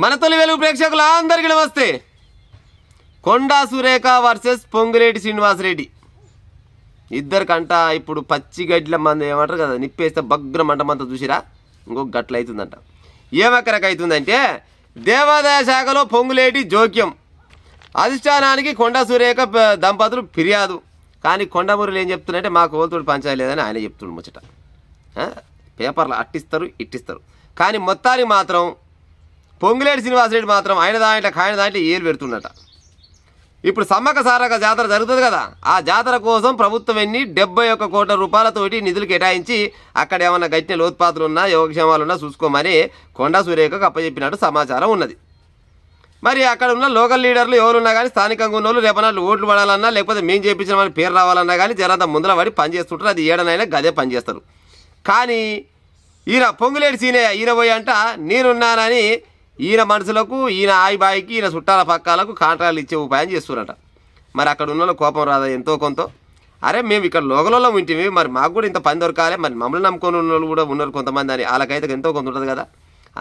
మన తొలి వెలుగు ప్రేక్షకులందరికీ నమస్తే. కొండా సురేఖ వర్సెస్ పొంగులేటి శ్రీనివాసరెడ్డి ఇద్దరికంట ఇప్పుడు పచ్చి గడ్ల మంది ఏమంటారు కదా, నిప్పేస్తే బగ్గున మంటమంతా చూసిరా, ఇంకొక గట్ల అవుతుందంట. ఏమక్కరకు అవుతుందంటే దేవాదాయ శాఖలో పొంగులేటి జోక్యం, అధిష్టానానికి కొండా సురేఖ దంపతులు ఫిర్యాదు. కానీ కొండమూరులు ఏం చెప్తున్నారంటే మాకు ఓల్తోటి పంచాయతీ లేదని ఆయన చెప్తుండు ముచ్చట. పేపర్లు అట్టిస్తారు ఇట్టిస్తారు, కానీ మొత్తానికి మాత్రం పొంగులేటి శ్రీనివాసరెడ్డి మాత్రం ఆయన దాంట్లో ఏలు పెడుతున్నట. ఇప్పుడు సమ్మక్క సారక్క జాతర జరుగుతుంది కదా, ఆ జాతర కోసం ప్రభుత్వం 71 కోట్ల రూపాయలతోటి నిధులు కేటాయించి అక్కడ ఏమన్నా గట్టిన లోత్పాతులు ఉన్నా యోగక్షేమాలు ఉన్నా చూసుకోమని కొండా సురేఖకు అప్పచెప్పినట్టు సమాచారం ఉన్నది. మరి అక్కడ ఉన్న లోకల్ లీడర్లు ఎవరున్నా కానీ స్థానికంగా ఉన్న వాళ్ళు రేపనాళ్ళు ఓట్లు పడాలన్నా లేకపోతే మేము చేయించిన వాళ్ళని పేరు రావాలన్నా కానీ జరంతా ముందర పడి పనిచేస్తుంటారు. అది ఏడనైనా గదే పనిచేస్తారు. కానీ ఈయన పొంగులేటి సీనయ్య ఈయన పోయి అంట నేనున్నానని ఈయన మనుషులకు ఈయన ఆయిబాయికి ఈయన చుట్టాల పక్కాలకు కాంట్రాక్ట్లు ఇచ్చే ఉపాయం చేస్తున్నారట. మరి అక్కడ ఉన్న కోపం రాదా ఎంతో కొంత? అరే మేము ఇక్కడ లోకలలో ఉంటివి, మరి మాకు కూడా ఇంత పని దొరకాలి, మరి మమ్మల్ని నమ్ముకొని ఉన్న వాళ్ళు కూడా ఉన్నారు కొంతమంది అని వాళ్ళకైతే ఎంతో కొంత ఉంటుంది కదా.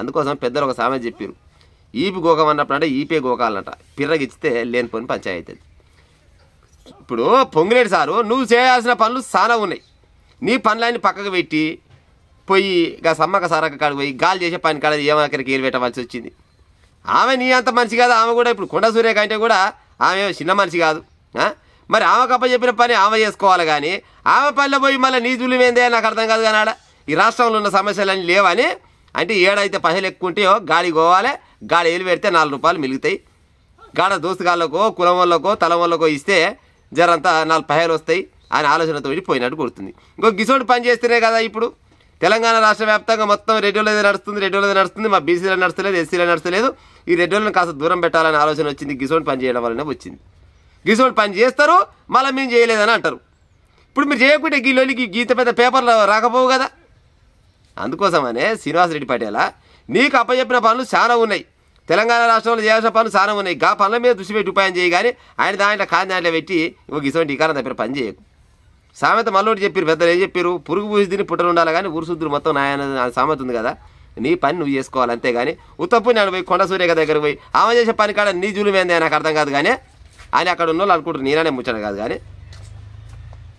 అందుకోసం పెద్దలు ఒక సామెత చెప్పారు, ఈపి గోకమన్నప్పుడు అంటే ఈపే గోకాలంట, పిర్రగిచ్చితే లేనిపోని పంచాయతీ. ఇప్పుడు పొంగులేటి సారు నువ్వు చేయాల్సిన పనులు చాలా ఉన్నాయి, నీ పనులన్నీ పక్కకు పెట్టి పోయి ఇక సమ్మక్క సారక్క కాడికి పోయి గాలి చేసే పని కాడ ఏమాకరికి ఏలు పెట్టవలసి వచ్చింది. ఆమె నీ అంత మనిషి కాదు, ఆమె కూడా ఇప్పుడు కొండ సూర్య కంటే కూడా ఆమె చిన్న మనిషి కాదు. మరి ఆమె కప్ప చెప్పిన పని ఆమె చేసుకోవాలి, కానీ ఆమె పనిలో పోయి మళ్ళీ నీ జులిమేందే నాకు అర్థం కాదు. కానీ ఆడ ఈ రాష్ట్రంలో ఉన్న సమస్యలన్నీ లేవని అంటే ఏడైతే పైసలు ఎక్కువ ఉంటాయో గాడి పోవాలి, గాడి ఏలు పెడితే 4 రూపాయలు మిగులుతాయి, గాడ దోస్తుగాళ్ళకో కులం వాళ్ళకో తలం వాళ్ళకో ఇస్తే జరంతా 4 పైసలు వస్తాయి అని ఆలోచనతో పోయినట్టు గుర్తుంది. ఇంకో గిసోటి పని చేస్తేనే కదా ఇప్పుడు తెలంగాణ రాష్ట్ర వ్యాప్తంగా మొత్తం రెడ్డిలదే నడుస్తుంది, మా బీసీలో నడుస్తలేదు, ఎస్సీలో నడుస్తలేదు. ఈ రెడ్డిలను కాస్త దూరం పెట్టాలని ఆలోచన వచ్చింది. గిసోటి పని చేయడం వల్లనే వచ్చింది. గిసోటి పని చేస్తారు, మళ్ళీ మేము చేయలేదని అంటారు. ఇప్పుడు మీరు చేయకుంటే గీలోనికి గీత పెద్ద పేపర్లు రాకపోవు కదా. అందుకోసమనే శ్రీనివాసరెడ్డి పటేల నీకు అప్పచెప్పిన పనులు చాలా ఉన్నాయి, తెలంగాణ రాష్ట్రంలో చేయాల్సిన పనులు చాలా ఉన్నాయి. గా పనుల మీద దృష్టి పెట్టి ఉపాయం చేయి, కానీ ఆయన దాంట్లో పెట్టి ఒక గిసోటి ఇకారం తప్పిన పని చేయకు. సామెత మళ్ళీ చెప్పారు పెద్దలు, ఏం చెప్పారు, పురుగు పూసి తిని పుట్టలు ఉండాలి కానీ ఊరుశుద్ధులు మొత్తం నాయన సామెత ఉంది కదా. నీ పని నువ్వు చేసుకోవాలి అంతేగాని ఉత్తప్పు నేను పోయి కొండ సూర్యక దగ్గర పోయి ఆమె చేసే పని కాడ నీ జూలు మేందే నాకు అర్థం కాదు. కానీ ఆయన అక్కడ ఉన్న వాళ్ళు అనుకుంటారు నేననే ముచ్చట కాదు కానీ